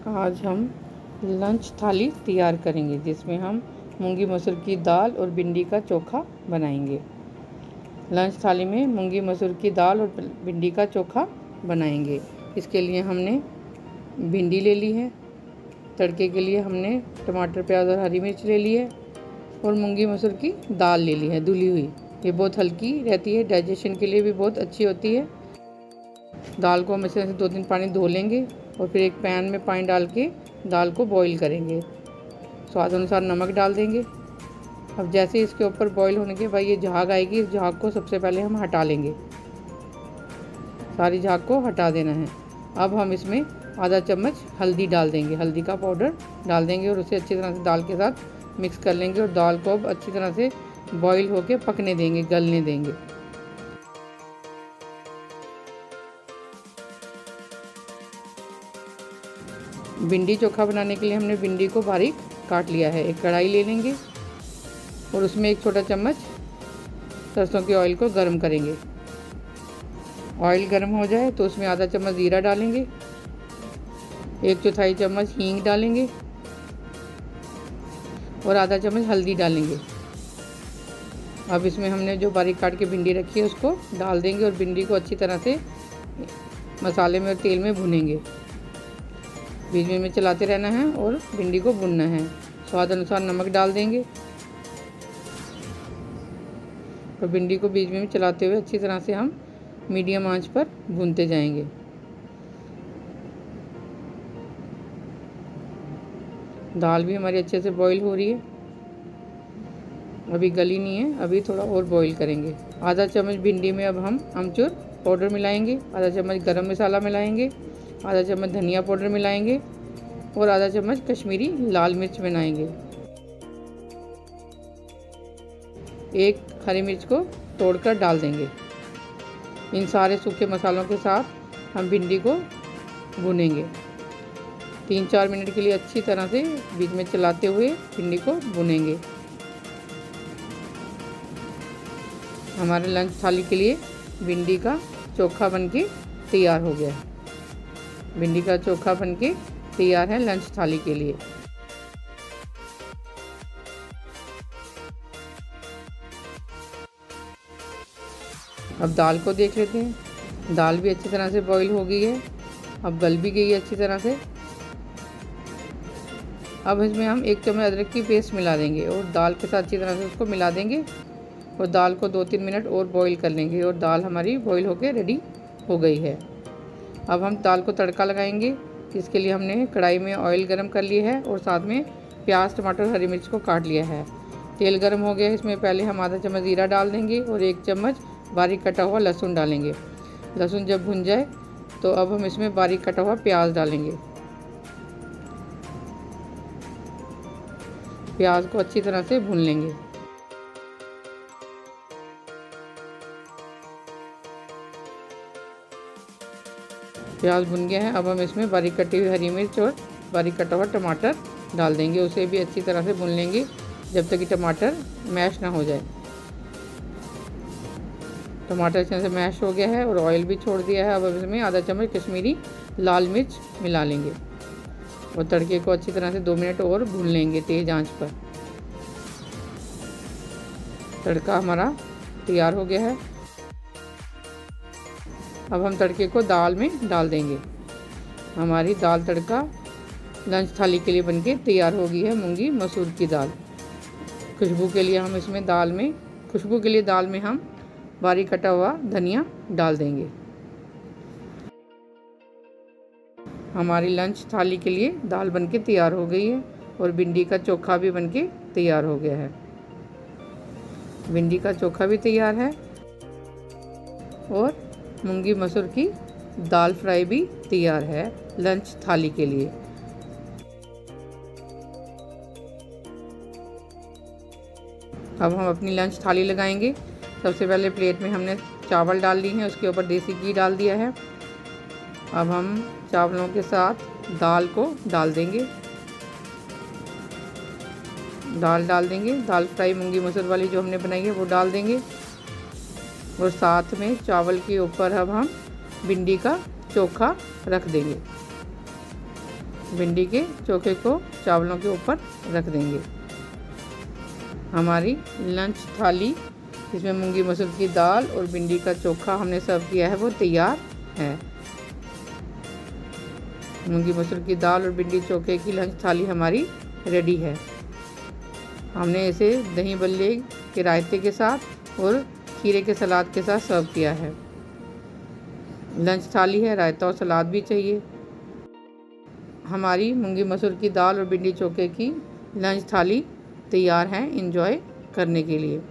आज हम लंच थाली तैयार करेंगे जिसमें हम मूंगी मसूर की दाल और भिंडी का चोखा बनाएंगे। लंच थाली में मूंगी मसूर की दाल और भिंडी का चोखा बनाएंगे। इसके लिए हमने भिंडी ले ली है, तड़के के लिए हमने टमाटर, प्याज और हरी मिर्च ले ली है और मूंगी मसूर की दाल ले ली है धुली हुई। ये बहुत हल्की रहती है, डाइजेशन के लिए भी बहुत अच्छी होती है। दाल को हम अच्छे से 2-3 पानी धो लेंगे और फिर एक पैन में पानी डाल के दाल को बॉईल करेंगे। स्वाद अनुसार नमक डाल देंगे। अब जैसे इसके ऊपर बॉईल होने के बाद ये झाग आएगी, इस झाग को सबसे पहले हम हटा लेंगे। सारी झाग को हटा देना है। अब हम इसमें आधा चम्मच हल्दी डाल देंगे, हल्दी का पाउडर डाल देंगे और उसे अच्छी तरह से दाल के साथ मिक्स कर लेंगे और दाल को अब अच्छी तरह से बॉईल होके पकने देंगे, गलने देंगे। भिंडी चोखा बनाने के लिए हमने भिंडी को बारीक काट लिया है। एक कढ़ाई ले लेंगे और उसमें एक छोटा चम्मच सरसों के ऑयल को गर्म करेंगे। ऑयल गर्म हो जाए तो उसमें आधा चम्मच जीरा डालेंगे, 1/4 चम्मच हींग डालेंगे और आधा चम्मच हल्दी डालेंगे। अब इसमें हमने जो बारीक काट के भिंडी रखी है उसको डाल देंगे और भिंडी को अच्छी तरह से मसाले में और तेल में भुनेंगे। बीच में चलाते रहना है और भिंडी को भुनना है। स्वाद अनुसार नमक डाल देंगे और भिंडी को बीच में चलाते हुए अच्छी तरह से हम मीडियम आंच पर भूनते जाएंगे। दाल भी हमारी अच्छे से बॉईल हो रही है, अभी गली नहीं है, अभी थोड़ा और बॉईल करेंगे। आधा चम्मच भिंडी में अब हम अमचूर पाउडर मिलाएंगे, आधा चम्मच गरम मसाला मिलाएंगे, आधा चम्मच धनिया पाउडर मिलाएंगे और आधा चम्मच कश्मीरी लाल मिर्च मिलाएंगे। एक हरी मिर्च को तोड़कर डाल देंगे। इन सारे सूखे मसालों के साथ हम भिंडी को भूनेंगे। 3-4 मिनट के लिए अच्छी तरह से बीच में चलाते हुए भिंडी को भूनेंगे। हमारे लंच थाली के लिए भिंडी का चोखा बनके तैयार हो गया है। भिंडी का चोखा बनके तैयार है लंच थाली के लिए। अब दाल को देख लेते हैं। दाल भी अच्छी तरह से बॉईल हो गई है, अब गल भी गई है अच्छी तरह से। अब इसमें हम 1 चम्मच अदरक की पेस्ट मिला देंगे और दाल के साथ अच्छी तरह से उसको मिला देंगे और दाल को 2-3 मिनट और बॉईल कर लेंगे और दाल हमारी बॉईल होकर रेडी हो गई है। अब हम दाल को तड़का लगाएंगे। इसके लिए हमने कढ़ाई में ऑयल गरम कर लिया है और साथ में प्याज, टमाटर, हरी मिर्च को काट लिया है। तेल गरम हो गया है, इसमें पहले हम आधा चम्मच जीरा डाल देंगे और 1 चम्मच बारीक कटा हुआ लहसुन डालेंगे। लहसुन जब भुन जाए तो अब हम इसमें बारीक कटा हुआ प्याज डालेंगे। प्याज को अच्छी तरह से भून लेंगे। प्याज भुन गया है, अब हम इसमें बारीक कटी हुई हरी मिर्च और बारीक कटा हुआ टमाटर डाल देंगे। उसे भी अच्छी तरह से भून लेंगे जब तक कि टमाटर मैश ना हो जाए। टमाटर अच्छे से मैश हो गया है और ऑयल भी छोड़ दिया है। अब इसमें आधा चम्मच कश्मीरी लाल मिर्च मिला लेंगे और तड़के को अच्छी तरह से 2 मिनट और भून लेंगे तेज़ आंच पर। तड़का हमारा तैयार हो गया है। अब हम तड़के को दाल में डाल देंगे। हमारी दाल तड़का लंच थाली के लिए बनके तैयार हो गई है। मूंगी मसूर की दाल। खुशबू के लिए दाल में हम बारीक कटा हुआ धनिया डाल देंगे। हमारी लंच थाली के लिए दाल बनके तैयार हो गई है और भिंडी का चोखा भी बनके तैयार हो गया है। भिंडी का चोखा भी तैयार है और मूंगी मसूर की दाल फ्राई भी तैयार है लंच थाली के लिए। अब हम अपनी लंच थाली लगाएंगे। सबसे पहले प्लेट में हमने चावल डाल लिए हैं, उसके ऊपर देसी घी डाल दिया है। अब हम चावलों के साथ दाल को डाल देंगे। दाल फ्राई मूंगी मसूर वाली जो हमने बनाई है वो डाल देंगे और साथ में चावल के ऊपर अब हम भिंडी का चोखा रख देंगे। भिंडी के चोखे को चावलों के ऊपर रख देंगे। हमारी लंच थाली जिसमें मूंगी मसूर की दाल और भिंडी का चोखा हमने सर्व किया है वो तैयार है। मूंगी मसूर की दाल और भिंडी चोखे की लंच थाली हमारी रेडी है। हमने इसे दही बल्ले के रायते के साथ और खीरे के सलाद के साथ सर्व किया है। लंच थाली है, रायता और सलाद भी चाहिए। हमारी मूंगी मसूर की दाल और भिंडी चोखे की लंच थाली तैयार है एंजॉय करने के लिए।